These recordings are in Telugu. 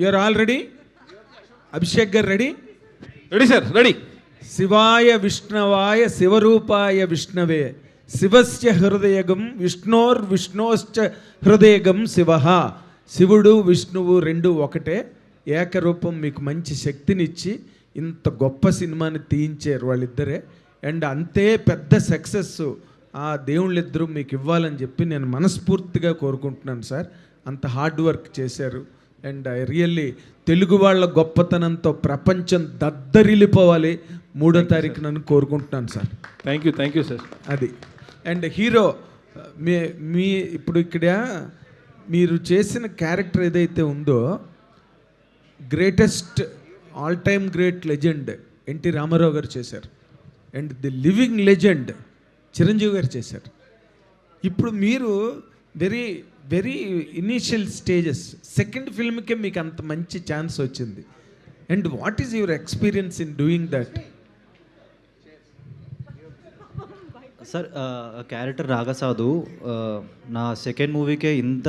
You're all ready? అభిషేక్ గారు రెడీ? Ready sir, ready. శివాయ విష్ణవాయ శివరూపాయ విష్ణవే శివస్య హృదయగం విష్ణోశ్చ హృదయగం శివ. శివుడు విష్ణువు రెండు ఒకటే, ఏకరూపం. మీకు మంచి శక్తినిచ్చి ఇంత గొప్ప సినిమాని తీయించారు వాళ్ళిద్దరే. అండ్ అంతే పెద్ద సక్సెస్ ఆ దేవుళ్ళిద్దరూ మీకు ఇవ్వాలని చెప్పి నేను మనస్ఫూర్తిగా కోరుకుంటున్నాను సార్. అంత హార్డ్ వర్క్ చేశారు. అండ్ ఐ రియల్లీ తెలుగు వాళ్ళ గొప్పతనంతో ప్రపంచం దద్దరిల్లిపోవాలి 3వ తారీఖున కోరుకుంటున్నాను సార్. Thank you sir. అది. అండ్ హీరో మీ ఇప్పుడు ఇక్కడ మీరు చేసిన క్యారెక్టర్ ఏదైతే ఉందో, greatest all time great legend NT Ramarao గారు చేశారు. And the living legend Chiranjeevi గారు చేశారు. ఇప్పుడు మీరు very very initial stages, second ఫిల్మ్కే మీకు అంత మంచి ఛాన్స్ వచ్చింది. And what is your experience in doing that? Sir, character రాగసాధు నా సెకండ్ మూవీకే ఇంత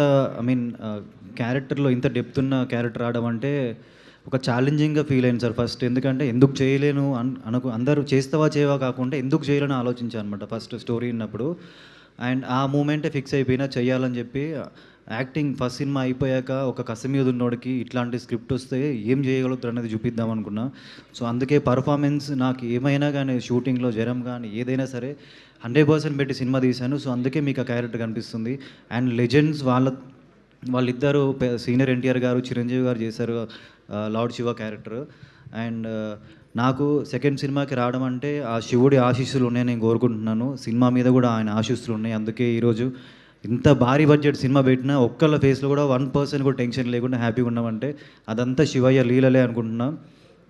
క్యారెక్టర్లో ఇంత డెప్త్ ఉన్న క్యారెక్టర్ రావడం అంటే ఒక ఛాలెంజింగ్గా ఫీల్ అయింది సార్. ఫస్ట్ ఎందుకంటే ఎందుకు చేయలేను అందరూ చేస్తావా చేయవా కాకుండా ఎందుకు చేయలేని ఆలోచించాను అనమాట ఫస్ట్ స్టోరీ విన్నప్పుడు. అండ్ ఆ మూమెంటే ఫిక్స్ అయిపోయినా చెయ్యాలని చెప్పి యాక్టింగ్ ఫస్ట్ సినిమా అయిపోయాక ఒక కసి మీద ఉన్నోడికి ఇట్లాంటి స్క్రిప్ట్ వస్తే ఏం చేయగలుగుతారు అనేది చూపిద్దాం అనుకున్నా. సో అందుకే పర్ఫార్మెన్స్ నాకు ఏమైనా కానీ షూటింగ్లో జ్వరం కానీ ఏదైనా సరే 100% పెట్టి సినిమా తీశాను. సో అందుకే మీకు ఆ క్యారెక్టర్ కనిపిస్తుంది. అండ్ లెజెండ్స్ వాళ్ళిద్దరూ సీనియర్ ఎన్టీఆర్ గారు, చిరంజీవి గారు చేశారు లార్డ్ శివ క్యారెక్టర్. అండ్ నాకు సెకండ్ సినిమాకి రావడం అంటే ఆ శివుడి ఆశీస్సులు ఉన్నాయని నేను కోరుకుంటున్నాను. సినిమా మీద కూడా ఆయన ఆశీస్సులు ఉన్నాయి. అందుకే ఈరోజు ఇంత భారీ బడ్జెట్ సినిమా పెట్టినా ఒక్కళ్ళ ఫేస్లో కూడా 1% కూడా టెన్షన్ లేకుండా హ్యాపీగా ఉన్నామంటే అదంతా శివయ్య లీలలే అనుకుంటున్నాం.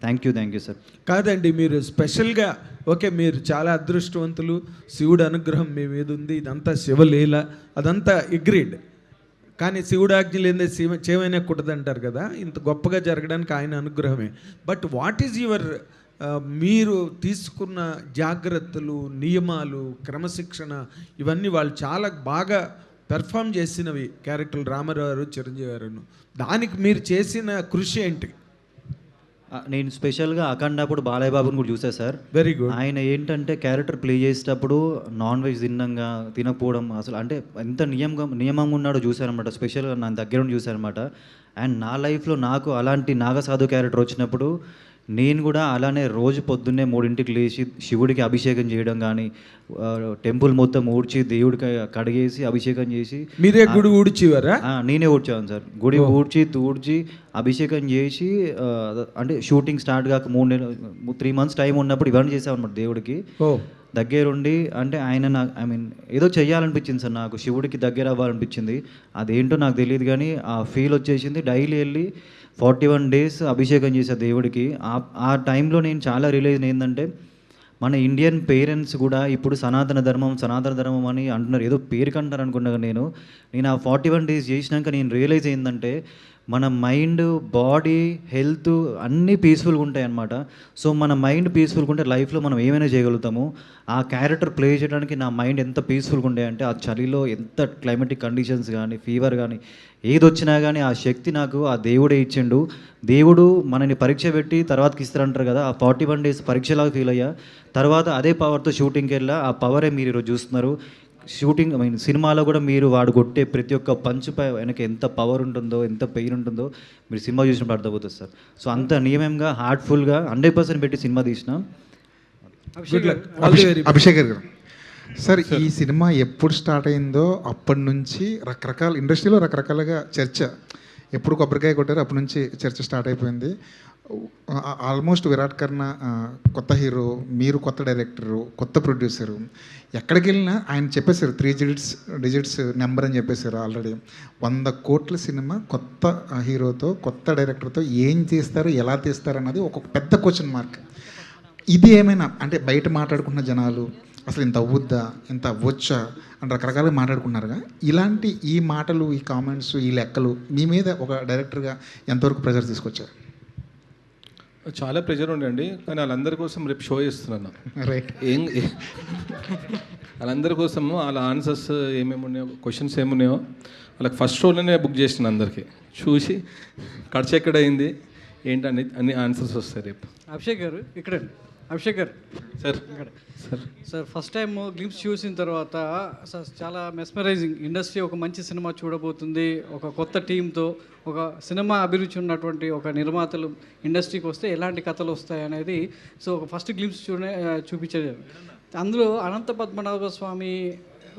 Thank you sir. కాదండి, మీరు స్పెషల్గా ఓకే, మీరు చాలా అదృష్టవంతులు, శివుడు అనుగ్రహం మీ మీద ఉంది, ఇదంతా శివలీల, అదంతా అగ్రీడ్. కానీ శివుడు ఆజ్ఞ లేదే చేమైనా కుట్టదంటారు కదా, ఇంత గొప్పగా జరగడానికి ఆయన అనుగ్రహమే. బట్ వాట్ ఈజ్ యువర్ మీరు తీసుకున్న జాగ్రత్తలు, నియమాలు, క్రమశిక్షణ, ఇవన్నీ వాళ్ళు చాలా బాగా పెర్ఫామ్ చేసినవి క్యారెక్టర్లు రామారావు గారు, చిరంజీవి గారు. దానికి మీరు చేసిన కృషి ఏంటి? నేను స్పెషల్గా అఖండాపుడు బాలయ్య బాబుని కూడా చూసా సార్. Very good. ఆయన ఏంటంటే క్యారెక్టర్ ప్లే చేసేటప్పుడు నాన్ వెజ్ తినకపోవడం, అసలు అంటే ఎంత నియమంగా ఉన్నాడో చూశారనమాట. స్పెషల్గా నా దగ్గర ఉండి చూశారనమాట. అండ్ నా లైఫ్లో నాకు అలాంటి నాగసాధు క్యారెక్టర్ వచ్చినప్పుడు నేను కూడా అలానే రోజు పొద్దున్నే 3ంటికి లేచి శివుడికి అభిషేకం చేయడం కానీ, టెంపుల్ మొత్తం ఊడ్చి దేవుడికి కడిగేసి అభిషేకం చేసి. మీరే గుడి ఊడ్చివారా? నేనే ఊడ్చాను సార్. గుడి ఊడ్చి అభిషేకం చేసి, అంటే షూటింగ్ స్టార్ట్ కాక 3 months టైం ఉన్నప్పుడు ఇవన్నీ చేసామన్నమాట దేవుడికి దగ్గరుండి. అంటే ఆయన నాకు ఏదో చెయ్యాలనిపించింది సార్, నాకు శివుడికి దగ్గర అవ్వాలనిపించింది. అదేంటో నాకు తెలియదు కానీ ఆ ఫీల్ వచ్చేసింది. డైలీ వెళ్ళి 41 days అభిషేకం చేసే దేవుడికి. ఆ టైంలో నేను చాలా రియలైజ్ ఏంటంటే మన ఇండియన్ పేరెంట్స్ కూడా ఇప్పుడు సనాతన ధర్మం అని అంటున్నారు. ఏదో పేరుకి అంటారు అనుకున్నాను నేను ఆ 41 days చేసినాక నేను రియలైజ్ ఏంటంటే మన మైండ్, బాడీ, హెల్త్ అన్నీ పీస్ఫుల్గా ఉంటాయి అన్నమాట. సో మన మైండ్ పీస్ఫుల్గా ఉంటే లైఫ్లో మనం ఏమైనా చేయగలుగుతాము. ఆ క్యారెక్టర్ ప్లే చేయడానికి నా మైండ్ ఎంత పీస్ఫుల్గా ఉండే అంటే, ఆ చలిలో ఎంత క్లైమేటిక్ కండిషన్స్ కానీ, ఫీవర్ కానీ ఏది వచ్చినా కానీ ఆ శక్తి నాకు ఆ దేవుడే ఇచ్చిండు. దేవుడు మనని పరీక్ష పెట్టి తర్వాతకి ఇస్తారంటారు కదా, ఆ 41 days పరీక్షలాగా ఫీల్ అయ్యా. తర్వాత అదే పవర్తో షూటింగ్కి వెళ్ళా. ఆ పవరే మీరు ఈరోజు చూస్తున్నారు. షూటింగ్ సినిమాలో కూడా మీరు వాడు కొట్టే ప్రతి ఒక్క పంచుపై వెనక ఎంత పవర్ ఉంటుందో, ఎంత పెయిన్ ఉంటుందో మీరు సినిమా చూసినప్పుడు అర్థమవుతుంది సార్. సో అంత నియమంగా హార్ట్ఫుల్గా 100% పెట్టి సినిమా తీసినాం. అభిషేక్ గారు సార్, ఈ సినిమా ఎప్పుడు స్టార్ట్ అయిందో అప్పటి నుంచి రకరకాల ఇండస్ట్రీలో రకరకాలుగా చర్చ. ఎప్పుడు కొబ్బరికాయ కొట్టారో అప్పటి నుంచి చర్చ స్టార్ట్ అయిపోయింది. ఆల్మోస్ట్ విరాట్ కర్ణ కొత్త హీరో, మీరు కొత్త డైరెక్టరు, కొత్త ప్రొడ్యూసరు. ఎక్కడికి వెళ్ళినా ఆయన చెప్పేశారు 3 digits నెంబర్ అని చెప్పేశారు. ఆల్రెడీ 100 కోట్ల సినిమా కొత్త హీరోతో, కొత్త డైరెక్టర్తో ఏం చేస్తారు, ఎలా తీస్తారు అన్నది ఒక పెద్ద క్వశ్చన్ మార్క్. ఇది ఏమైనా అంటే బయట మాట్లాడుకున్న జనాలు అసలు ఇంత అవ్వుద్దా, ఇంత అవ్వచ్చా అని రకరకాలుగా మాట్లాడుకున్నారుగా. ఇలాంటి ఈ మాటలు, ఈ కామెంట్స్, ఈ లెక్కలు మీ మీద ఒక డైరెక్టర్గా ఎంతవరకు ప్రెజర్ తీసుకొచ్చారు? చాలా ప్రెషర్ ఉండండి, కానీ వాళ్ళందరి కోసం రేపు షో చేస్తున్నాను. రైట్. వాళ్ళందరి కోసము వాళ్ళ ఆన్సర్స్ ఏమేమి ఉన్నాయో, క్వశ్చన్స్ ఏమున్నాయో వాళ్ళకి ఫస్ట్ షోలోనే బుక్ చేసిన అందరికీ చూసి ఖర్చు ఎక్కడ అయింది ఏంటని అన్ని ఆన్సర్స్ వస్తాయి రేపు. అభిషేక్ గారు ఇక్కడ, అభిషేక్ గారు సార్ ఇక్కడ sir sir, first time glimpse చూసిన తర్వాత సార్ చాలా మెస్మరైజింగ్. ఇండస్ట్రీ ఒక మంచి సినిమా చూడబోతుంది, ఒక కొత్త టీంతో, ఒక సినిమా అభిరుచి ఉన్నటువంటి ఒక నిర్మాతలు ఇండస్ట్రీకి వస్తే ఎలాంటి కథలు వస్తాయి అనేది సో ఒక ఫస్ట్ గ్లిమ్స్ చూపించారు. అందులో అనంత పద్మనాభ స్వామి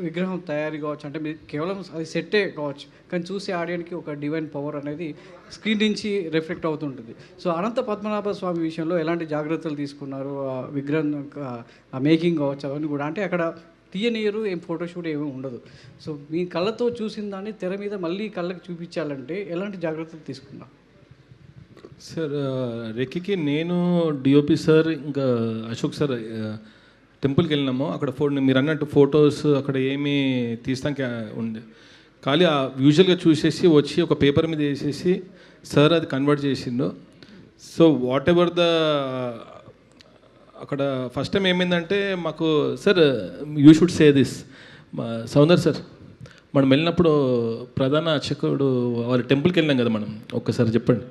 విగ్రహం తయారీ కావచ్చు, అంటే మీరు కేవలం అది సెట్టే కావచ్చు, కానీ చూసే ఆడియన్కి ఒక డివైన్ పవర్ అనేది స్క్రీన్ నుంచి రిఫ్లెక్ట్ అవుతుంటుంది. సో అనంత పద్మనాభ స్వామి విషయంలో ఎలాంటి జాగ్రత్తలు తీసుకున్నారు, ఆ విగ్రహం ఆ మేకింగ్ కావచ్చు అవన్నీ కూడా, అంటే అక్కడ తీయనీయరు, ఏం ఫోటోషూట్ ఏమీ ఉండదు. సో మీ కళ్ళతో చూసిన దాన్ని తెర మీద మళ్ళీ కళ్ళకి చూపించాలంటే ఎలాంటి జాగ్రత్తలు తీసుకున్నా? సార్ రెక్కికి నేను డిఓపి సార్ ఇంకా అశోక్ సార్ టెంపుల్కి వెళ్ళినాము. అక్కడ మీరు అన్నట్టు ఫొటోస్ అక్కడ ఏమీ తీస్తానికి ఉంది, ఖాళీ యూజువల్గా చూసేసి వచ్చి ఒక పేపర్ మీద వేసేసి సార్ అది కన్వర్ట్ చేసిండు. సో వాట్ ఎవర్ అక్కడ ఫస్ట్ టైం ఏమైందంటే మాకు sir you should say this Soundar sir, మనం వెళ్ళినప్పుడు ప్రధాన అర్చకుడు వారి టెంపుల్కి వెళ్ళినాం కదా మనం, ఒక్కసారి చెప్పండి.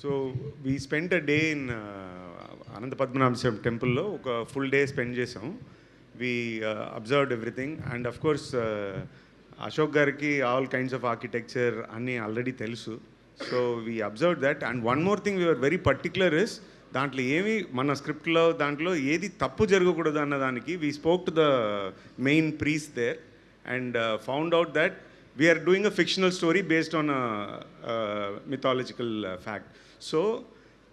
So we spent a day in Anantha Padmanabha Swamy టెంపుల్లో ఒక ఫుల్ డే స్పెండ్ చేసాం. We observed everything and of course Ashok గారికి ఆల్ కైండ్స్ ఆఫ్ ఆర్కిటెక్చర్ అన్నీ ఆల్రెడీ తెలుసు. So we observe that and one more thing we're very particular is దాంట్లో ఏమి మన స్క్రిప్ట్లో దాంట్లో ఏది తప్పు జరగకూడదు అన్నదానికి we spoke to the main priest there and found out that we're doing a fictional story based on mythological fact. So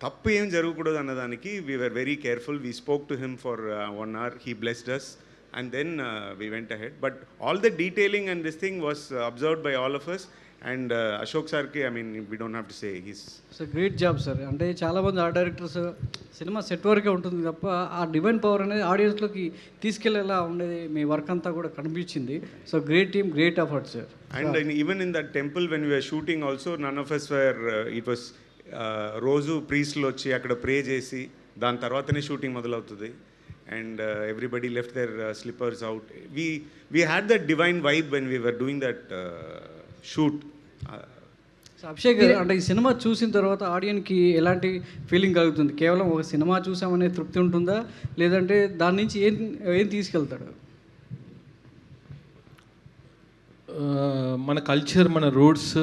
తప్పు ఏం జరగకూడదు అన్నదానికి we were very careful. We spoke to him for 1 hour. He blessed us and then we went ahead. But all the detailing and this thing was observed by all of us and Ashok sir ki, I mean we don't have to say, he's so great job sir. అంటే చాలామంది ఆర్ట్ డైరెక్టర్స్ సినిమా సెట్ వరకే ఉంటుంది తప్ప ఆ డివైన్ పవర్ అనేది ఆడియన్స్లోకి తీసుకెళ్లేలా ఉండేది మీ వర్క్ అంతా కూడా కనిపించింది. So great team, great effort sir. and even in that temple when we were shooting also none of us were it was రోజు ప్రీస్ట్లు వచ్చి అక్కడ ప్రే చేసి దాని తర్వాతనే షూటింగ్ మొదలవుతుంది and everybody left there slippers out. We had that divine vibe when we were doing that shoot. So Abhishek garu, అంటే ఈ సినిమా చూసిన తర్వాత ఆడియన్కి ఎలాంటి ఫీలింగ్ కలుగుతుంది? కేవలం ఒక సినిమా చూసామనే తృప్తి ఉంటుందా, లేదంటే దాని నుంచి ఏం తీసుకెళ్తాడు? మన కల్చర్, మన రూట్స్,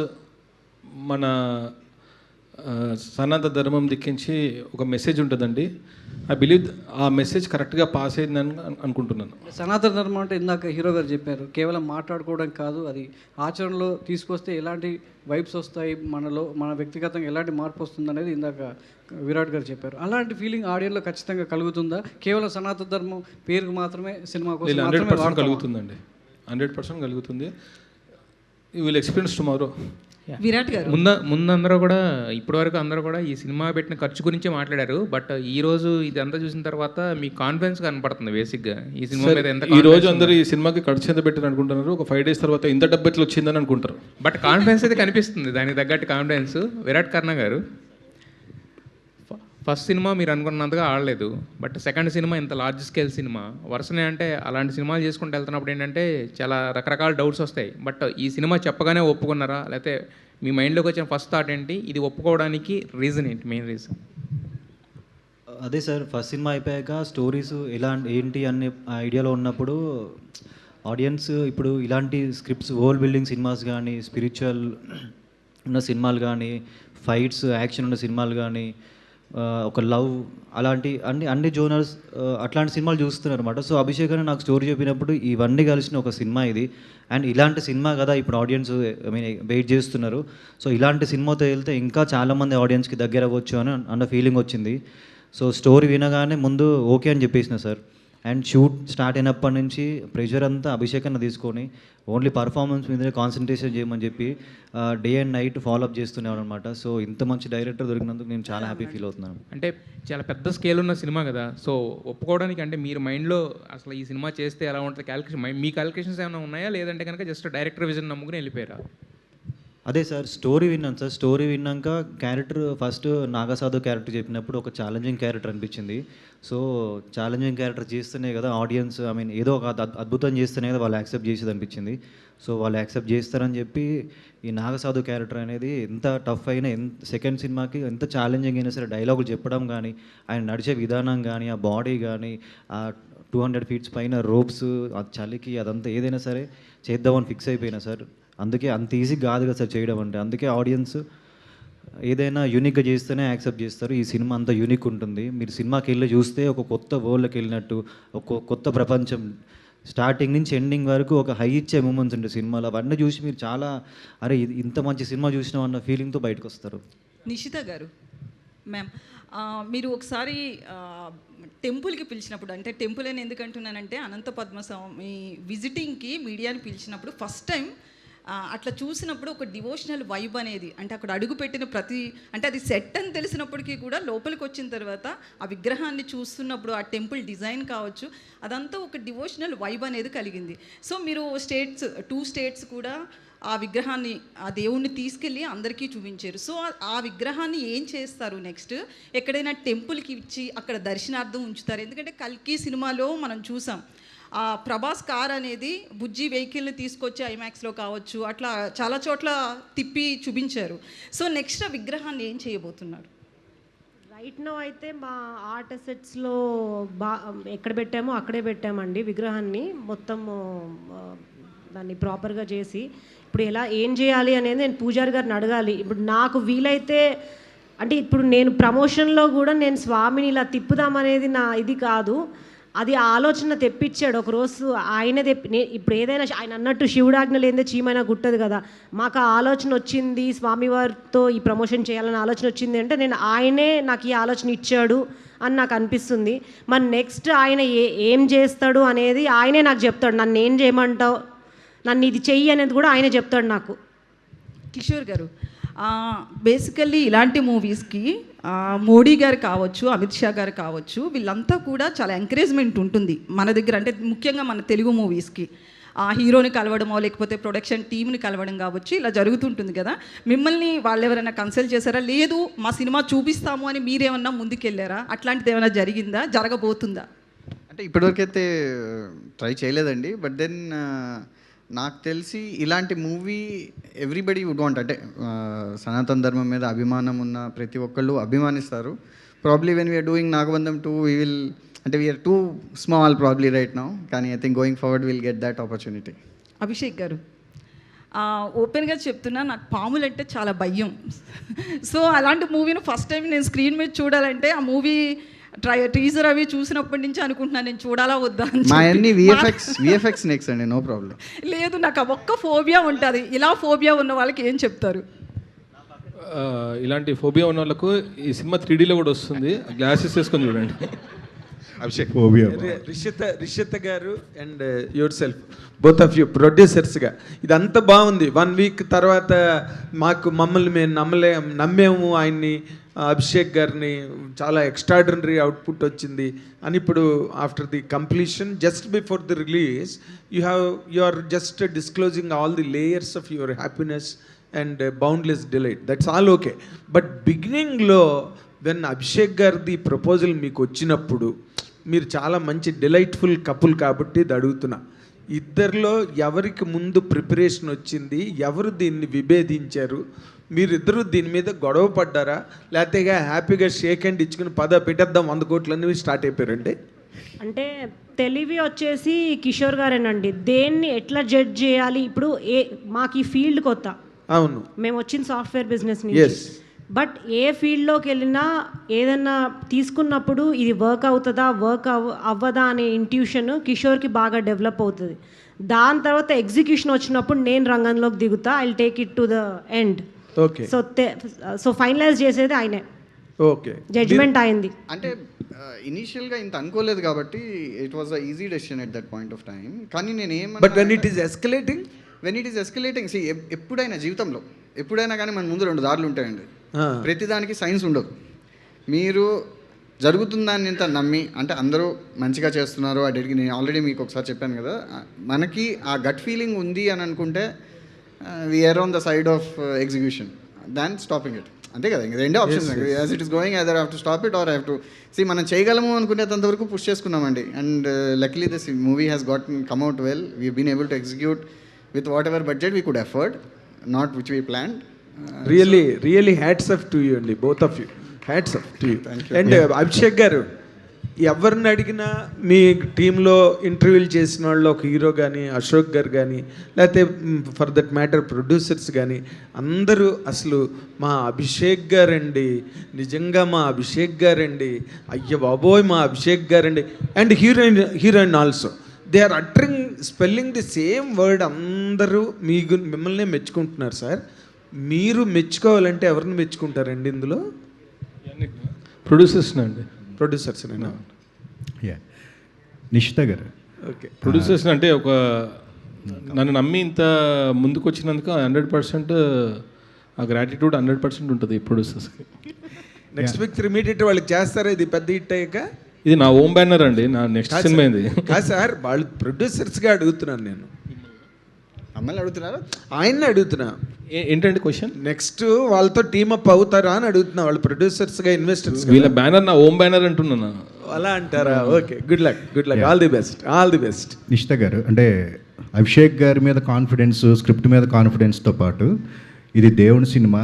మన సనాతన ధర్మం దిక్కించి ఒక మెసేజ్ ఉంటుందండి. ఐ బిలీవ్ ఆ మెసేజ్ కరెక్ట్గా పాస్ అయిందని అనుకుంటున్నాను. సనాతన ధర్మం అంటే ఇందాక హీరో గారు చెప్పారు, కేవలం మాట్లాడుకోవడం కాదు, అది ఆచరణలో తీసుకొస్తే ఎలాంటి వైబ్స్ వస్తాయి, మనలో మన వ్యక్తిగతంగా ఎలాంటి మార్పు వస్తుంది అనేది ఇందాక విరాట్ గారు చెప్పారు. అలాంటి ఫీలింగ్ ఆడియన్లో ఖచ్చితంగా కలుగుతుందా? కేవలం సనాతన ధర్మం పేరుకు మాత్రమే సినిమా కోసం 100% కలుగుతుందండి, 100% కలుగుతుంది. You will experience tomorrow. Virat గారు, ముందందరూ కూడా ఇప్పటివరకు అందరూ కూడా ఈ సినిమా పెట్టిన ఖర్చు గురించి మాట్లాడారు. బట్ ఈ రోజు ఇదంతా చూసిన తర్వాత మీ కాన్ఫిడెన్స్ కనపడుతుంది బేసిక్గా ఈ సినిమా మీద. ఎంత ఈ రోజు అందరూ ఈ సినిమాకి ఖర్చు ఎంత పెట్టారు అనుకుంటున్నారు, ఒక 5 days తర్వాత ఇంత డబ్బు ఎట్లా వచ్చిందని అనుకుంటారు. బట్ కాన్ఫిడెన్స్ అయితే కనిపిస్తుంది, దానికి తగ్గట్టు కాన్ఫిడెన్స్. విరాట్ కర్ణ గారు, ఫస్ట్ సినిమా మీరు అనుకున్నంతగా ఆడలేదు, బట్ సెకండ్ సినిమా ఇంత లార్జ్ స్కేల్ సినిమా వరుసనే, అంటే అలాంటి సినిమాలు చేసుకుంటూ వెళ్తున్నప్పుడు ఏంటంటే చాలా రకరకాల డౌట్స్ వస్తాయి. బట్ ఈ సినిమా చెప్పగానే ఒప్పుకున్నారా, లేకపోతే మీ మైండ్లోకి వచ్చిన ఫస్ట్ థాట్ ఏంటి, ఇది ఒప్పుకోవడానికి రీజన్ ఏంటి, మెయిన్ రీజన్? అదే సార్, ఫస్ట్ సినిమా అయిపోయాక స్టోరీస్ ఎలా ఏంటి అనే ఐడియాలో ఉన్నప్పుడు ఆడియన్స్ ఇప్పుడు ఇలాంటి స్క్రిప్ట్స్, వరల్డ్ బిల్డింగ్ సినిమాస్ కానీ, స్పిరిచువల్ ఉన్న సినిమాలు కానీ, ఫైట్స్, యాక్షన్ ఉన్న సినిమాలు కానీ, ఒక లవ్, అలాంటి అన్ని జోనర్స్ అట్లాంటి సినిమాలు చూస్తున్నారు అనమాట. సో అభిషేక్ అని నాకు స్టోరీ చెప్పినప్పుడు ఇవన్నీ కలిసిన ఒక సినిమా ఇది, అండ్ ఇలాంటి సినిమా కదా ఇప్పుడు ఆడియన్స్ ఐ మీన్ వెయిట్ చేస్తున్నారు. సో ఇలాంటి సినిమాతో వెళ్తే ఇంకా చాలామంది ఆడియన్స్కి దగ్గర అవ్వచ్చు అని అన్న ఫీలింగ్ వచ్చింది. సో స్టోరీ వినగానే ముందు ఓకే అని చెప్పేసిన సార్. అండ్ షూట్ స్టార్ట్ అయినప్పటి నుంచి ప్రెషర్ అంతా అభిషేక్ అన్న తీసుకొని ఓన్లీ పర్ఫార్మెన్స్ మీదనే కాన్సన్ట్రేషన్ చేయమని చెప్పి డే అండ్ నైట్ ఫాలోఅప్ చేస్తున్నాను అనమాట. సో ఇంత మంచి డైరెక్టర్ దొరికినందుకు నేను చాలా హ్యాపీ ఫీల్ అవుతున్నాను. అంటే చాలా పెద్ద స్కేల్ ఉన్న సినిమా కదా, సో ఒప్పుకోవడానికి అంటే మీరు మైండ్లో అసలు ఈ సినిమా చేస్తే ఎలా ఉంటుంది క్యాలిక్యులేషన్, మీ క్యాలిక్యులేషన్స్ ఏమైనా ఉన్నాయా, లేదంటే కనుక జస్ట్ డైరెక్టర్ విజన్ నమ్ముకుని వెళ్ళిపోయారా? అదే సార్ స్టోరీ విన్నాను సార్. స్టోరీ విన్నాక క్యారెక్టర్ ఫస్ట్ నాగసాధు క్యారెక్టర్ చెప్పినప్పుడు ఒక ఛాలెంజింగ్ క్యారెక్టర్ అనిపించింది. సో ఛాలెంజింగ్ క్యారెక్టర్ చేస్తేనే కదా ఆడియన్స్ ఏదో ఒక అద్భుతం చేస్తేనే కదా వాళ్ళు యాక్సెప్ట్ చేసేది అనిపించింది. సో వాళ్ళు యాక్సెప్ట్ చేస్తారని చెప్పి ఈ నాగసాధు క్యారెక్టర్ అనేది ఎంత టఫ్ అయినా సెకండ్ సినిమాకి ఎంత ఛాలెంజింగ్ అయినా సరే డైలాగులు చెప్పడం కానీ, ఆయన నడిచే విధానం కానీ, ఆ బాడీ కానీ, ఆ 200 feet పైన రోప్స్, ఆ చలికి అదంతా ఏదైనా సరే చేద్దామని ఫిక్స్ అయిపోయినా సార్. అందుకే అంత ఈజీ కాదు కదా సార్ చేయడం అంటే. అందుకే ఆడియన్స్ ఏదైనా యూనిక్గా చేస్తేనే యాక్సెప్ట్ చేస్తారు. ఈ సినిమా అంతా యూనిక్ ఉంటుంది. మీరు సినిమాకి వెళ్ళి చూస్తే ఒక కొత్త వరల్డ్కి వెళ్ళినట్టు, ఒక కొత్త ప్రపంచం స్టార్టింగ్ నుంచి ఎండింగ్ వరకు ఒక హై ఇచ్చే మూమెంట్స్ ఉంటాయి సినిమాలో. అవన్నీ చూసి మీరు చాలా అరే ఇంత మంచి సినిమా చూసినాం అన్న ఫీలింగ్తో బయటకు వస్తారు. నిషిత గారు మ్యామ్, మీరు ఒకసారి టెంపుల్కి పిలిచినప్పుడు, అంటే టెంపుల్ అని ఎందుకంటున్నానంటే అనంత పద్మస్వామి విజిటింగ్కి మీడియాని పిలిచినప్పుడు ఫస్ట్ టైం అట్లా చూసినప్పుడు ఒక డివోషనల్ వైబ్ అనేది, అంటే అక్కడ అడుగు పెట్టిన అంటే అది సెట్ అని తెలిసినప్పటికీ కూడా లోపలికి వచ్చిన తర్వాత ఆ విగ్రహాన్ని చూస్తున్నప్పుడు ఆ టెంపుల్ డిజైన్ కావచ్చు, అదంతా ఒక డివోషనల్ వైబ్ అనేది కలిగింది. సో మీరు 2 స్టేట్స్ కూడా ఆ విగ్రహాన్ని, ఆ దేవుణ్ణి తీసుకెళ్ళి అందరికీ చూపించారు. సో ఆ విగ్రహాన్ని ఏం చేస్తారు నెక్స్ట్? ఎక్కడైనా టెంపుల్కి ఇచ్చి అక్కడ దర్శనార్థం ఉంచుతారు? ఎందుకంటే కల్కి సినిమాలో మనం చూసాం, ఆ ప్రభాస్ కార్ అనేది బుజ్జి వెహికల్ని తీసుకొచ్చి ఐమాక్స్లో కావచ్చు, అట్లా చాలా చోట్ల తిప్పి చూపించారు. సో నెక్స్ట్ ఆ విగ్రహాన్ని ఏం చేయబోతున్నారు? రైట్ నో అయితే మా ఆర్ట్ అసెట్స్లో ఎక్కడ పెట్టామో అక్కడే పెట్టామండి విగ్రహాన్ని. మొత్తము దాన్ని ప్రాపర్గా చేసి ఇప్పుడు ఏం చేయాలి అనేది నేను పూజారి గారిని అడగాలి. ఇప్పుడు నాకు వీలైతే, అంటే ఇప్పుడు నేను ప్రమోషన్లో కూడా నేను స్వామిని ఇలా తిప్పుదామనేది నా ఇది కాదు, అది ఆలోచన తెప్పించాడు ఒకరోజు ఆయనే ఇప్పుడు ఏదైనా ఆయన అన్నట్టు శివుడాజ్ఞ లేదే చీమైనా గుట్టదు కదా. మాకు ఆ ఆలోచన వచ్చింది, స్వామివారితో ఈ ప్రమోషన్ చేయాలని ఆలోచన వచ్చింది అంటే ఆయనే నాకు ఈ ఆలోచన ఇచ్చాడు అని నాకు అనిపిస్తుంది. మరి నెక్స్ట్ ఆయన ఏం చేస్తాడు అనేది ఆయనే నాకు చెప్తాడు. నన్ను ఏం చేయమంటావు, నన్ను ఇది చెయ్యి అనేది కూడా ఆయనే చెప్తాడు నాకు. కిషోర్ గారు, బేసికల్లీ ఇలాంటి మూవీస్కి మోడీ గారు కావచ్చు, అమిత్ షా గారు కావచ్చు, వీళ్ళంతా కూడా చాలా ఎంకరేజ్మెంట్ ఉంటుంది మన దగ్గర. అంటే ముఖ్యంగా మన తెలుగు మూవీస్కి హీరోని కలవడమో లేకపోతే ప్రొడక్షన్ టీమ్ని కలవడం కావచ్చు, ఇలా జరుగుతుంటుంది కదా. మిమ్మల్ని వాళ్ళు ఎవరైనా కన్సల్ట్ చేశారా? లేదు మా సినిమా చూపిస్తాము అని మీరేమన్నా ముందుకెళ్ళారా? అట్లాంటిది ఏమైనా జరిగిందా, జరగబోతుందా? అంటే ఇప్పటివరకైతే ట్రై చేయలేదండి. బట్ దెన్ నాకు తెలిసి ఇలాంటి మూవీ ఎవ్రీబడి వుడ్ వాంట్. అంటే సనాతన ధర్మం మీద అభిమానం ఉన్న ప్రతి ఒక్కళ్ళు అభిమానిస్తారు. Probably when we're doing Nagabandham 2 we will, అంటే we're too small probably right now, కానీ I think going forward will get that opportunity. Abhishek గారు, ఓపెన్గా చెప్తున్నా, నాకు పాములు అంటే చాలా భయం. సో అలాంటి మూవీని ఫస్ట్ టైం నేను స్క్రీన్ మీద చూడాలంటే ఆ మూవీ టీజర్ అవి చూసినప్పటి నుంచి అనుకుంటున్నాను నేను చూడాలా వద్దా అని. మా అన్ని విఎఫ్ఎక్స్ నెక్స్ట్ అండి, నో ప్రాబ్లం. లేదు, నాకు ఒక్క ఫోబియా ఉంటుంది. ఇలా ఫోబియా ఉన్న వాళ్ళకి ఏం చెప్తారు? ఇలాంటి ఫోబియా ఉన్న వాళ్ళకు ఈ సినిమా 3Dలో కూడా వస్తుంది, గ్లాసెస్ వేసుకొని చూడండి. అభిషేక్ రిషిత గారు and yourself, both of you ప్రొడ్యూసర్స్గా ఇదంతా బాగుంది. 1 week తర్వాత మమ్మల్ని మేము నమ్మేము ఆయన్ని, అభిషేక్ గారిని, చాలా ఎక్స్ట్రాడినరీ అవుట్పుట్ వచ్చింది అని. ఇప్పుడు after the completion, just before the release, you are just disclosing all the layers of your happiness and boundless delight. That's all okay. But బిగినింగ్లో వెన్ అభిషేక్ గారిది ప్రపోజల్ మీకు వచ్చినప్పుడు, మీరు చాలా మంచి డిలైట్ఫుల్ కపుల్ కాబట్టి ఇది అడుగుతున్నా, ఇద్దరిలో ఎవరికి ముందు ప్రిపరేషన్ వచ్చింది, ఎవరు దీన్ని విభేదించారు, మీరిద్దరూ దీని మీద గొడవ పడ్డారా, లేకపోతే హ్యాపీగా షేక్ హ్యాండ్ ఇచ్చుకుని పెట్టేద్దాం 100 కోట్లన్నీ స్టార్ట్ అయిపోయారండి? అంటే తెలివి వచ్చేసి కిషోర్ గారేనండి. దేన్ని ఎట్లా జడ్జ్ చేయాలి, ఇప్పుడు మాకు ఈ ఫీల్డ్ కొత్త. అవును, మేము వచ్చిన సాఫ్ట్వేర్ బిజినెస్ నుంచి. బట్ ఏ ఫీల్డ్లోకి వెళ్ళినా ఏదన్నా తీసుకున్నప్పుడు ఇది వర్క్ అవుతుందా అవ్వదా అనే ఇంట్యూషన్ కిషోర్కి బాగా డెవలప్ అవుతుంది. దాని తర్వాత ఎగ్జిక్యూషన్ వచ్చినప్పుడు నేను రంగంలోకి దిగుతా, I will take it to the end. Okay. So finalize చేసేది ఆయనే. ఓకే, జడ్జ్మెంట్ అయింది. అంటే ఇనీషియల్గా ఇంత అనుకోలేదు కాబట్టి it was a easy decision at that point of time. కానీ నేను but when it is escalating, ఎప్పుడైనా జీవితంలో ఎప్పుడైనా కానీ మన ముందు 2 దారులు ఉంటాయండి. ప్రతిదానికి సైన్స్ ఉండదు. మీరు జరుగుతుందాన్ని ఇంత నమ్మి, అంటే అందరూ మంచిగా చేస్తున్నారు అడిగి, నేను ఆల్రెడీ మీకు ఒకసారి చెప్పాను కదా, మనకి ఆ గట్ ఫీలింగ్ ఉంది అని అనుకుంటే we are on the side of execution than stopping it. అంతే కదా, ఇంక రెండే options. As it is going either have to stop it or have to see మనం చేయగలము అనుకునేంతవరకు పుష్ చేసుకున్నామండి. And luckily this movie has got come out well. We been able to execute with whatever budget we could afford, not which we planned. Really hats off to you అండి, both of you, hats off to you. And Abhishek గారు, ఎవరిని అడిగినా మీ టీంలో ఇంటర్వ్యూలు చేసిన వాళ్ళు, ఒక హీరో కానీ, అశోక్ గారు కానీ, లేకపోతే ఫర్ దట్ మ్యాటర్ ప్రొడ్యూసర్స్ కానీ, అందరూ అసలు మా అభిషేక్ గారండి, నిజంగా మా అభిషేక్ గారండి, అయ్య బాబోయ్ మా అభిషేక్ గారండి. And heroine also they are uttering spelling the same word. అందరూ మిమ్మల్ని మెచ్చుకుంటున్నారు సార్. మీరు మెచ్చుకోవాలంటే ఎవరిని మెచ్చుకుంటారండి ఇందులో? ప్రొడ్యూసర్స్ అండి. ప్రొడ్యూసర్స్ నిషిత గారు. ఓకే, ప్రొడ్యూసర్స్ అంటే ఒక నన్ను నమ్మి ఇంత ముందుకు వచ్చినందుకు 100% ఆ గ్రాటిట్యూడ్ 100% ఉంటుంది ఈ ప్రొడ్యూసర్స్కి. నెక్స్ట్ వీక్ ఇమీడియట్ వాళ్ళకి చేస్తారా ఇది పెద్ద హిట్ అయ్యాక? ఇది నా ఓన్ బ్యానర్ అండి, నా నెక్స్ట్ సినిమా ఇది. కాదు సార్, వాళ్ళు ప్రొడ్యూసర్స్గా అడుగుతున్నాను నేను. అమ్మాయిలు అడుగుతున్నారు, ఆయన్ని అడుగుతున్నా. ఏంటండి క్వశ్చన్? నెక్స్ట్ వాళ్ళతో టీమప్ అవుతారా అని అడుగుతున్నా. వాళ్ళు ప్రొడ్యూసర్స్గా, ఇన్వెస్టర్స్. వీళ్ళ బ్యానర్ నా ఓన్ బ్యానర్ అంటున్నాను. అలా అంటారా? Okay, good luck, all the best, all the best. Nishitha గారు, అంటే అభిషేక్ గారి మీద కాన్ఫిడెన్స్, స్క్రిప్ట్ మీద కాన్ఫిడెన్స్తో పాటు ఇది దేవుడి సినిమా,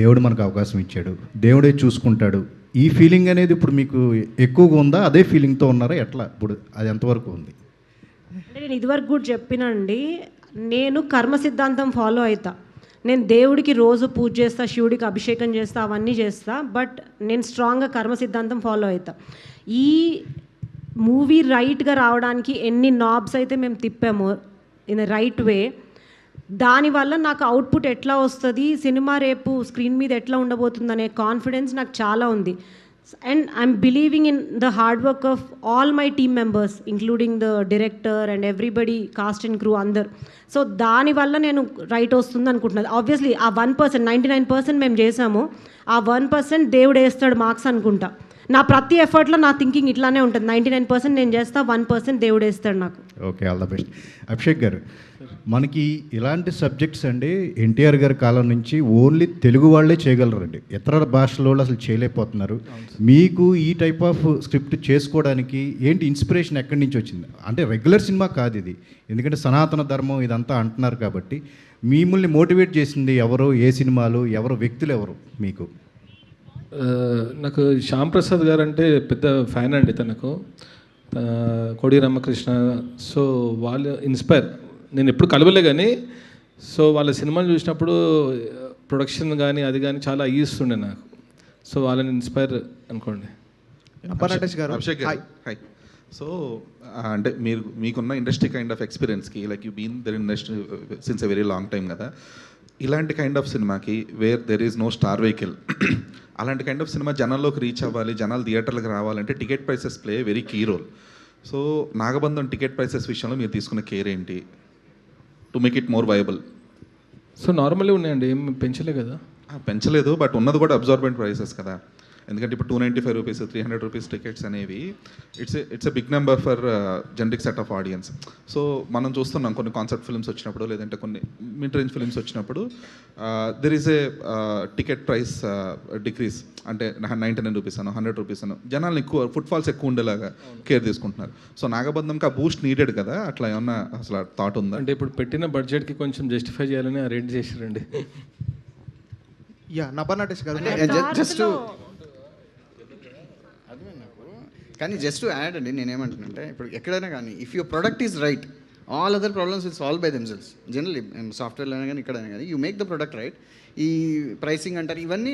దేవుడు మనకు అవకాశం ఇచ్చాడు, దేవుడే చూసుకుంటాడు, ఈ ఫీలింగ్ అనేది ఇప్పుడు మీకు ఎక్కువగా ఉందా? అదే ఫీలింగ్తో ఉన్నారా? ఎట్లా ఇప్పుడు అది ఎంతవరకు ఉంది? అంటే నేను ఇదివరకు కూడా చెప్పినండి, నేను కర్మ సిద్ధాంతం ఫాలో అవుతా. నేను దేవుడికి రోజు పూజ చేస్తా, శివుడికి అభిషేకం చేస్తా, అవన్నీ చేస్తా. బట్ నేను స్ట్రాంగ్గా కర్మ సిద్ధాంతం ఫాలో అవుతా. ఈ మూవీ రైట్గా రావడానికి ఎన్ని నాబ్స్ అయితే మేము తిప్పామో ఇన్ రైట్ వే, దానివల్ల నాకు అవుట్పుట్ ఎట్లా వస్తుంది, సినిమా రేపు స్క్రీన్ మీద ఎట్లా ఉండబోతుంది అనే కాన్ఫిడెన్స్ నాకు చాలా ఉంది. And I'm believing in the hard work of all my team members, including the director and everybody, cost and crew అందరు. సో దానివల్ల నేను రైట్ వస్తుంది అనుకుంటున్నాను. ఆబ్వియస్లీ ఆ 1%, 99% మేము చేసాము, ఆ 1% దేవుడు వేస్తాడు మార్క్స్ అనుకుంటా. నా ప్రతి ఎఫర్ట్లో నా థింకింగ్ ఇట్లానే ఉంటుంది. 99% నేను చేస్తా, 1% దేవుడు వేస్తాడు నాకు. Okay, all the best. Abhishek గారు, మనకి ఇలాంటి సబ్జెక్ట్స్ అండి ఎన్టీఆర్ గారి కాలం నుంచి ఓన్లీ తెలుగు వాళ్ళే చేయగలరండి, ఇతర భాషలో అసలు చేయలేకపోతున్నారు. మీకు ఈ టైప్ ఆఫ్ స్క్రిప్ట్ చేసుకోవడానికి ఏంటి ఇన్స్పిరేషన్, ఎక్కడి నుంచి వచ్చింది? అంటే రెగ్యులర్ సినిమా కాదు ఇది, ఎందుకంటే సనాతన ధర్మం ఇదంతా అంటున్నారు కాబట్టి మిమ్మల్ని మోటివేట్ చేసింది ఎవరు, ఏ సినిమాలు, ఎవరు, వ్యక్తులు ఎవరు మీకు? నాకు శ్యామ్ ప్రసాద్ గారు అంటే పెద్ద ఫ్యాన్ అండి, తనకు కోడి రామకృష్ణ. సో వాళ్ళు ఇన్స్పైర్, నేను ఎప్పుడు కలవలే కానీ సో వాళ్ళ సినిమాలు చూసినప్పుడు ప్రొడక్షన్ కానీ అది కానీ చాలా ఈస్తుండే నాకు. సో వాళ్ళని ఇన్స్పైర్ అనుకోండి. అభిషేక్ గారు, హాయ్. సో అంటే మీకున్న ఇండస్ట్రీ కైండ్ ఆఫ్ ఎక్స్పీరియన్స్కి, like you been there industry since a very long time కదా, ఇలాంటి కైండ్ ఆఫ్ సినిమాకి where there is no star vehicle, అలాంటి కైండ్ ఆఫ్ సినిమా జనాల్లోకి రీచ్ అవ్వాలి, జనాలు థియేటర్లకు రావాలంటే ticket prices play very key role. So Nagabandham ticket prices విషయంలో మీరు తీసుకున్న కేర్ ఏంటి to make it more viable? So normally ఉన్నాయండి, ఏం పెంచలే కదా. పెంచలేదు, బట్ ఉన్నది కూడా అబ్జార్బెంట్ ప్రైసెస్ కదా. ఎందుకంటే ఇప్పుడు 295 రూపీస్, 300 రూపీస్ టికెట్స్ అనేవి it's a big number for generic set of audience. So మనం చూస్తున్నాం కొన్ని కాన్సెప్ట్ ఫిల్మ్స్ వచ్చినప్పుడు, లేదంటే కొన్ని మిడ్ రేంజ్ ఫిల్మ్స్ వచ్చినప్పుడు there is a ticket price decrease, అంటే 99 రూపీస్ అను 100 రూపీస్ అను, జనాలు ఎక్కువ ఫుట్ఫాల్స్ ఎక్కువ ఉండేలాగా కేర్ తీసుకుంటున్నారు. సో నాగబంధంకి ఆ బూస్ట్ నీడెడ్ కదా, అట్లా ఏమన్నా అసలు థాట్ ఉందా? అంటే ఇప్పుడు పెట్టిన బడ్జెట్కి కొంచెం జస్టిఫై చేయాలని రేట్ చేసారండి. జస్ట్ కానీ జస్ట్ టు యాడ్ అండి, నేనేమంటున్నానంటే ఇప్పుడు ఎక్కడైనా కానీ if your product is right, all other problems will solve by themselves. Generally సాఫ్ట్వేర్లో అయినా కానీ ఎక్కడైనా కానీ you make the product right. ఈ ప్రైసింగ్ అంటారు ఇవన్నీ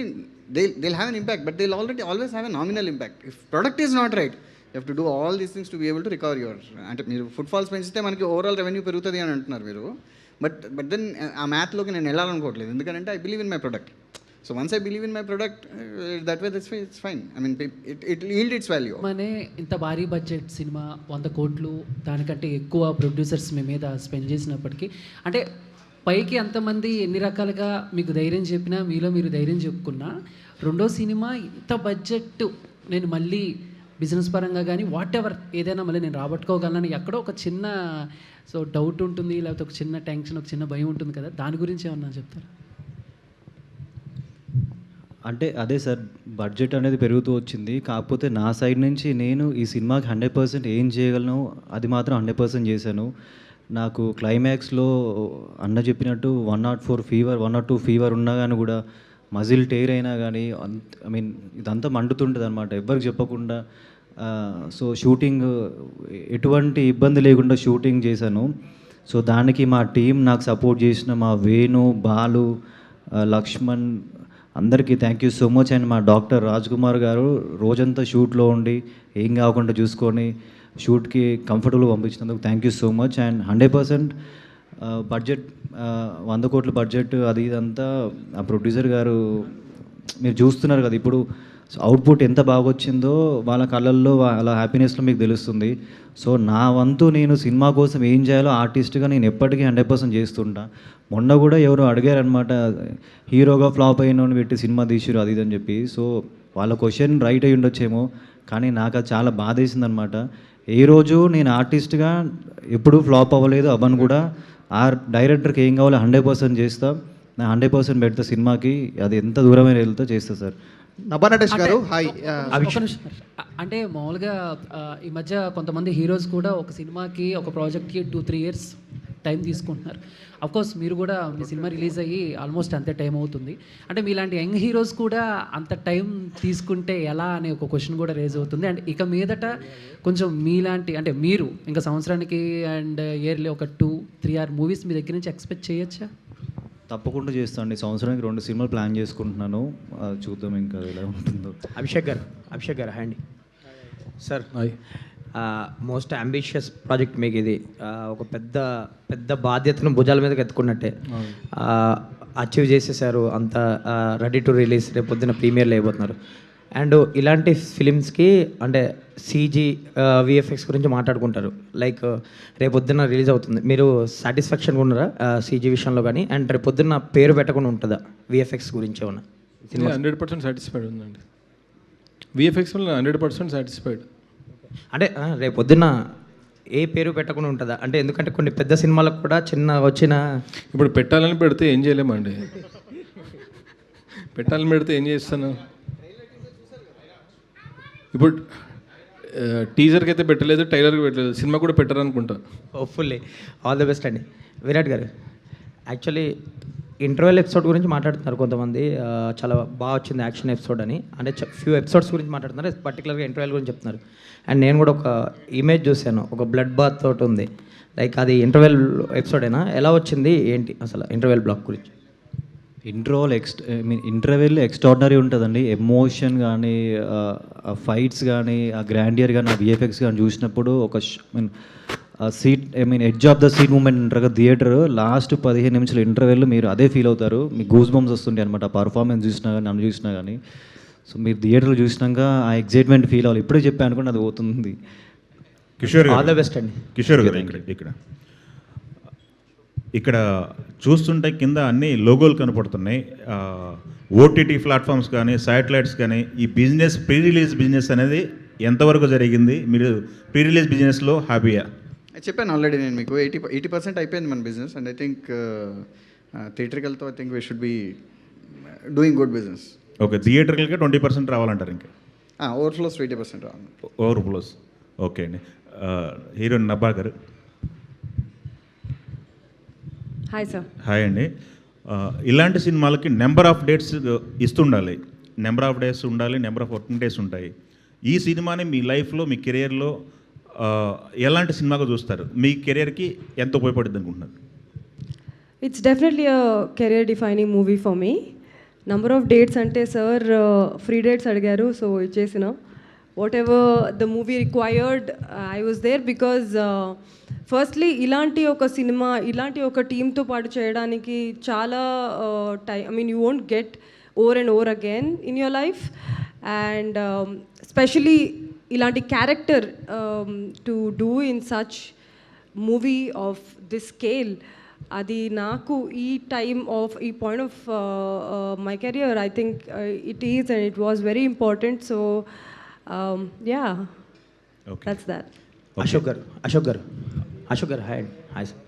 they have an impact, but they always have a nominal impact. If product is not right, you have to do all these things to be able to recover your. అంటే మీరు ఫుట్ఫాల్స్ పెంచితే మనకి ఓవరాల్ రెవెన్యూ పెరుగుతుంది అని అంటున్నారు మీరు, బట్ దెన్ ఆ మ్యాథ్లోకి నేను వెళ్ళాలనుకోవట్లేదు, ఎందుకంటే I believe in my product. So once I believe in my product, that way it's fine. I mean, it yield its value. మనే ఇంత భారీ బడ్జెట్ సినిమా 100 కోట్లు దానికంటే ఎక్కువ ప్రొడ్యూసర్స్ మీ మీద స్పెండ్ చేసినప్పటికీ, అంటే పైకి అంతమంది ఎన్ని రకాలుగా మీకు ధైర్యం చెప్పినా, మీలో మీరు ధైర్యం చెప్పుకున్నా, రెండో సినిమా ఇంత బడ్జెట్ నేను మళ్ళీ బిజినెస్ పరంగా కానీ వాట్ ఎవర్ ఏదైనా మళ్ళీ నేను రాబట్టుకోగలనని ఎక్కడో ఒక చిన్న సో డౌట్ ఉంటుంది, లేకపోతే ఒక చిన్న టెన్షన్, ఒక చిన్న భయం ఉంటుంది కదా, దాని గురించి ఏమన్నా చెప్తారా? అంటే అదే సార్, బడ్జెట్ అనేది పెరుగుతూ వచ్చింది. కాకపోతే నా సైడ్ నుంచి నేను ఈ సినిమాకి 100% ఏం చేయగలను అది మాత్రం 100% చేశాను. నాకు క్లైమాక్స్లో అన్న చెప్పినట్టు 104 ఫీవర్ 102 ఫీవర్ ఉన్నా కానీ కూడా మజిల్ టేర్ అయినా కానీ ఐ మీన్ ఇదంతా మండుతుంటుంది అనమాట, ఎవ్వరికి చెప్పకుండా. సో షూటింగ్ ఎటువంటి ఇబ్బంది లేకుండా షూటింగ్ చేశాను. సో దానికి మా టీం నాకు సపోర్ట్ చేసిన మా వేణు, బాలు, లక్ష్మణ్ అందరికీ thank you so much. And మా డాక్టర్ రాజ్ కుమార్ గారు రోజంతా షూట్లో ఉండి ఏం కాకుండా చూసుకొని షూట్కి కంఫర్టబుల్గా పంపించినందుకు thank you so much. And 100% budget 100 కోట్ల బడ్జెట్ అది ఇదంతా ఆ ప్రొడ్యూసర్ గారు మీరు చూస్తున్నారు కదా ఇప్పుడు అవుట్పుట్ ఎంత బాగా వచ్చిందో వాళ్ళ కళ్ళల్లో వాళ్ళ హ్యాపీనెస్లో మీకు తెలుస్తుంది. సో నా వంతు నేను సినిమా కోసం ఏం చేయాలో ఆర్టిస్ట్గా నేను ఎప్పటికీ 100% చేస్తుంటా. మొన్న కూడా ఎవరు అడిగారనమాట, హీరోగా ఫ్లాప్ అయిన పెట్టి సినిమా తీసిరు అది ఇదని చెప్పి. సో వాళ్ళ క్వశ్చన్ రైట్ అయ్యి ఉండొచ్చేమో, కానీ నాకు అది చాలా బాధ వేసిందనమాట. ఏ రోజు నేను ఆర్టిస్ట్గా ఎప్పుడూ ఫ్లాప్ అవ్వలేదు, అవ్వను కూడా. ఆ డైరెక్టర్కి ఏం కావాలో 100% చేస్తా, నా 100% పెడతా సినిమాకి, అది ఎంత దూరమైన వెళ్తా చేస్తా సార్. నభా నటేష్ గారు హాయ్. అంటే మామూలుగా ఈ మధ్య కొంతమంది హీరోస్ కూడా ఒక సినిమాకి ఒక ప్రాజెక్ట్కి 2-3 ఇయర్స్ టైం తీసుకుంటున్నారు. అఫ్కోర్స్ మీరు కూడా మీ సినిమా రిలీజ్ అయ్యి ఆల్మోస్ట్ అంతే టైం అవుతుంది. అంటే మీలాంటి యంగ్ హీరోస్ కూడా అంత టైం తీసుకుంటే ఎలా అనే ఒక క్వశ్చన్ కూడా రేజ్ అవుతుంది. అండ్ ఇక మీదట కొంచెం మీలాంటి అంటే మీరు ఇంకా సంవత్సరానికి అండ్ ఇయర్లీ ఒక 2-3 మూవీస్ మీ దగ్గర నుంచి ఎక్స్పెక్ట్ చేయొచ్చా? తప్పకుండా చేస్తాను అండి. సంవత్సరానికి 2 సినిమాలు ప్లాన్ చేసుకుంటున్నాను, చూద్దాం ఇంకా ఎలా ఉంటుందో. అభిషేక్ గారు హాయ్ అండి సార్. మోస్ట్ అంబిషియస్ ప్రాజెక్ట్ మీకు ఇది, ఒక పెద్ద బాధ్యతను భుజాల మీదకి ఎత్తుకున్నట్టే. అచీవ్ చేసేసారు, అంతా రెడీ టు రిలీజ్, రేపు పొద్దున్న ప్రీమియర్లు అయిపోతున్నారు. అండ్ ఇలాంటి ఫిలిమ్స్కి అంటే సీజీ విఎఫ్ఎక్స్ గురించి మాట్లాడుకుంటారు, లైక్ రేపొద్దున రిలీజ్ అవుతుంది, మీరు సాటిస్ఫాక్షన్గా ఉన్నారా సీజీ విషయంలో కానీ? అండ్ రేపొద్దున పేరు పెట్టకుండా ఉంటుందా విఎఫ్ఎక్స్ గురించి ఏమన్నా? 100% సాటిస్ఫైడ్ ఉందండి, విఎఫ్ఎక్స్ వల్ల 100% సాటిస్ఫైడ్. అంటే రేపొద్దున ఏ పేరు పెట్టకుండా ఉంటుందా అంటే? ఎందుకంటే కొన్ని పెద్ద సినిమాలకు కూడా చిన్న వచ్చిన ఇప్పుడు పెట్టాలని పెడితే ఏం చేయలేమండి, పెట్టాలని పెడితే ఏం చేస్తాను. ఇప్పుడు టీజర్కి అయితే పెట్టలేదు, ట్రైలర్కి పెట్టలేదు, సినిమా కూడా పెట్టారనుకుంటా. హోప్ఫుల్లీ ఆల్ ది బెస్ట్ అండి. విరాట్ గారు, యాక్చువల్లీ ఇంటర్వెల్ ఎపిసోడ్ గురించి మాట్లాడుతున్నారు కొంతమంది, చాలా బాగా వచ్చింది యాక్షన్ ఎపిసోడ్ అని. అంటే ఫ్యూ ఎపిసోడ్స్ గురించి మాట్లాడుతున్నారు, పర్టికులర్గా ఇంటర్వెల్ గురించి చెప్తున్నారు. అండ్ నేను కూడా ఒక ఇమేజ్ చూశాను, ఒక బ్లడ్ బాత్ తోటి ఉంది, లైక్ అది ఇంటర్వెల్ ఎపిసోడేనా? ఎలా వచ్చింది ఏంటి అసలు ఇంటర్వెల్ బ్లాక్ గురించి? ఇంటర్వెల్ ఎక్స్ట్రాడినరీ ఉంటుందండి. ఎమోషన్ కానీ, ఆ ఫైట్స్ కానీ, ఆ గ్రాండియర్ కానీ, ఆ విఎఫ్ఎక్స్ కానీ చూసినప్పుడు ఒక seat edge of the seat moment అంటారు కదా థియేటర్, లాస్ట్ 15 నిమిషాలు ఇంటర్వెల్ మీరు అదే ఫీల్ అవుతారు, మీకు గూస్ బంప్స్ వస్తుంటాయి అనమాట. ఆ పర్ఫార్మెన్స్ చూసినా కానీ, నన్ను చూసినా కానీ. సో మీరు థియేటర్లో చూసినాక ఆ ఎగ్జైట్మెంట్ ఫీల్ అవ్వాలి. ఇప్పుడే చెప్పాను అనుకోండి, అది పోతుంది. కిషోర్ ఆల్ ద బెస్ట్ అండి. కిషోర్ గారు, ఇక్కడ చూస్తుంటే కింద అన్ని లోగోలు కనపడుతున్నాయి. ఓటీటీ ప్లాట్ఫామ్స్ కానీ, శాటిలైట్స్ కానీ, ఈ బిజినెస్ ప్రీ రిలీజ్ బిజినెస్ అనేది ఎంతవరకు జరిగింది? మీరు ప్రీ రిలీజ్ బిజినెస్లో హ్యాపీయా? చెప్పాను ఆల్రెడీ నేను మీకు, 80% అయిపోయింది మన బిజినెస్. అండ్ ఐ థింక్ థియేటర్కల్తో I think we should be doing good business. Okay, థియేటర్కల్గా 20% రావాలంటారు ఇంకా? ఓవర్ఫ్లోస్ 20% రావాలి. ఓవర్ఫ్లోస్, ఓకే అండి. హీరోయిన్ నభా గారు. Hi sir. హాయ్ అండి. ఇలాంటి సినిమాలకి నెంబర్ ఆఫ్ డేట్స్ ఇస్తుండాలి, నెంబర్ ఆఫ్ డేస్ ఉండాలి, నెంబర్ ఆఫ్ వర్కింగ్ డేస్ ఉంటాయి. ఈ సినిమాని మీ లైఫ్లో, మీ కెరియర్లో ఎలాంటి సినిమాగా చూస్తారు? మీ కెరియర్కి ఎంత ఉపయోగపడుతుంది అనుకుంటున్నారు? It's definitely a career defining movie for me. Number of dates అంటే సార్ ఫ్రీ డేట్స్ అడిగారు, సో ఇచ్చేసిన. Whatever the movie required I was there, because firstly ఇలాంటి ఒక సినిమా, ఇలాంటి ఒక టీంతో పాటు చేయడానికి చాలా I mean you won't get over and over again in your life. And specially ఇలాంటి character to do in such movie of this scale, అది నాకు ఈ టైమ్ ఆఫ్ ఈ point of my career I think it is and it was very important. So Yeah, Okay. that's that. Ashok garu hi sir.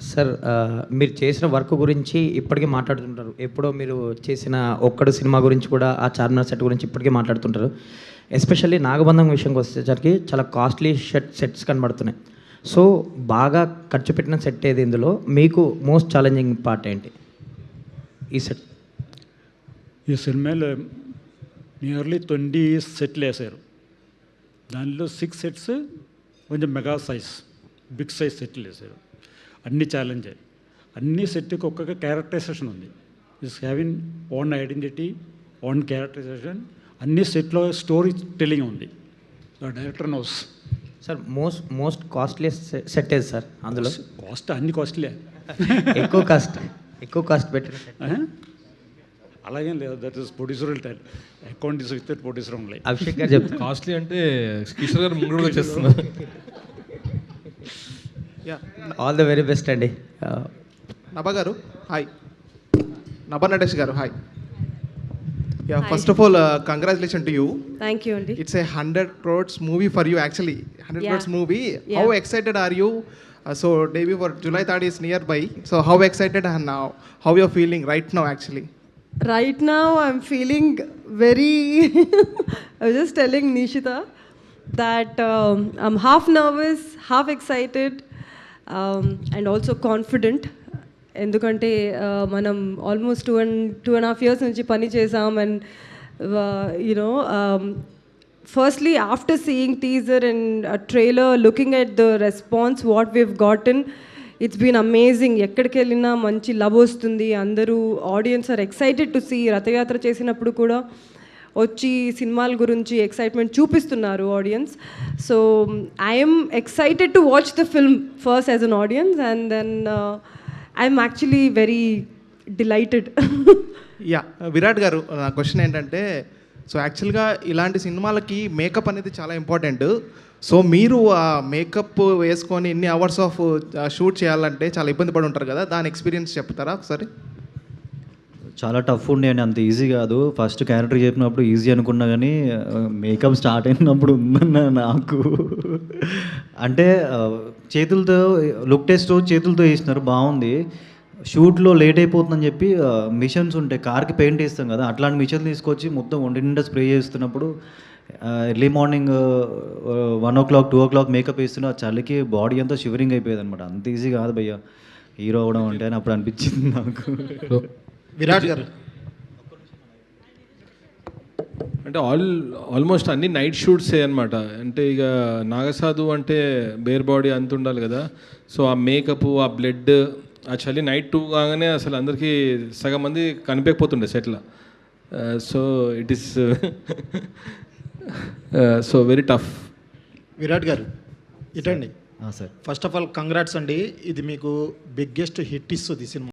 Sir మీరు చేసిన వర్క్ గురించి ఇప్పటికీ మాట్లాడుతుంటారు. ఎప్పుడో మీరు చేసిన ఒక్కడు సినిమా గురించి కూడా, ఆ చార్మినార్ సెట్ గురించి ఇప్పటికీ మాట్లాడుతుంటారు. ఎస్పెషల్లీ నాగబంధం విషయంకి వచ్చేసరికి చాలా కాస్ట్లీ సెట్స్ కనబడుతున్నాయి. సో బాగా ఖర్చు పెట్టిన సెట్ ఏది, ఇందులో మీకు మోస్ట్ ఛాలెంజింగ్ పార్ట్ ఏంటి ఈ సెట్? ఈ సినిమాలో నియర్లీ 20 సెట్లు వేసారు. దానిలో 6 సెట్స్ కొంచెం మెగా సైజ్, బిగ్ సైజ్ సెట్లు వేసారు. అన్ని ఛాలెంజే. అన్ని సెట్కి ఒక్కొక్క క్యారెక్టరైజేషన్ ఉంది. Is having own identity, own characterization. అన్ని సెట్లో స్టోరీ టెల్లింగ్ ఉంది. Director knows. Sir most costly set ఏది సార్ అందులో? కాస్ట్ అన్ని కాస్ట్లీ. ఎక్కువ కాస్ట్ పెట్టిన set. అలాగేం లేదు. దట్ ఈస్ ప్రొడ్యూసరల్ టైల్. Account is with producer only. Abhishek గారు చెప్తారు. కాస్ట్లీ అంటే కిషోర్ గారు ముందు వచ్చేస్తున్నారు. ఆల్ ద వెరీ బెస్ట్ అండి. నభా గారు హాయ్. నభా నటేష్ గారు hi. Yeah, first of all, congratulations to you. Thank you, Andy. It's a 100 crores movie for you, actually. 100 crores movie. Yeah. How excited are you? So debut for July 3rd is nearby. So how excited and now how you're feeling right now, actually? Right now, I'm feeling very. I was just telling Nishita that I'm half nervous, half excited, and also confident. ఎందుకంటే మనం ఆల్మోస్ట్ 2.5 years నుంచి పని చేసాం. And you know firstly after seeing teaser and trailer, looking at the response what we've gotten, it's been amazing. ఎక్కడికి వెళ్ళినా మంచి లవ్ వస్తుంది. అందరూ audience are excited to see. Rathayatra చేసినప్పుడు కూడా వచ్చి సినిమాల గురించి ఎక్సైట్మెంట్ చూపిస్తున్నారు audience. So I'm excited to watch the film first as an audience, and then I'm actually very delighted. Yeah Virat గారు, నా క్వశ్చన్ ఏంటంటే, సో యాక్చువల్గా ఇలాంటి సినిమాలకి మేకప్ అనేది చాలా ఇంపార్టెంట్. సో మీరు ఆ మేకప్ వేసుకొని ఇన్ని అవర్స్ ఆఫ్ షూట్ చేయాలంటే చాలా ఇబ్బంది పడి ఉంటారు కదా, దాని ఎక్స్పీరియన్స్ చెప్తారా ఒకసారి? చాలా టఫ్ ఉండే అండి, అంత ఈజీ కాదు. ఫస్ట్ క్యారెక్టర్ చెప్పినప్పుడు ఈజీ అనుకున్నా కానీ మేకప్ స్టార్ట్ అయినప్పుడు ఉందన్న నాకు. అంటే చేతులతో లుక్ టెస్ట్ చేతులతో వేసినారు, బాగుంది. షూట్లో లేట్ అయిపోతుందని చెప్పి మిషన్స్ ఉంటాయి, కార్కి పెయింట్ వేస్తాం కదా, అట్లాంటి మిషన్ తీసుకొచ్చి మొత్తం ఒంటి నిండా స్ప్రే చేస్తున్నప్పుడు early morning 1 o'clock 2 o'clock makeup వేస్తున్నా చలికి బాడీ అంతా షివరింగ్ అయిపోయేది అనమాట. అంత ఈజీ కాదు భయ్య హీరో అవ్వడం అంటే అని అప్పుడు అనిపించింది నాకు. విరాట్ గారు అంటే ఆల్మోస్ట్ అన్ని నైట్ షూట్సే అనమాట. అంటే ఇక నాగసాధు అంటే బేర్ బాడీ అంత ఉండాలి కదా. సో ఆ మేకప్, ఆ బ్లడ్, ఆ చలి నైట్ 2 కాగానే అసలు అందరికీ సగం మంది కనిపించకపోతుండే సెట్లో. So it is so very tough. Virat గారు ఇటండి. Sir first of all congrats అండి. ఇది మీకు బిగ్గెస్ట్ హిట్ ఇస్తుంది సినిమా.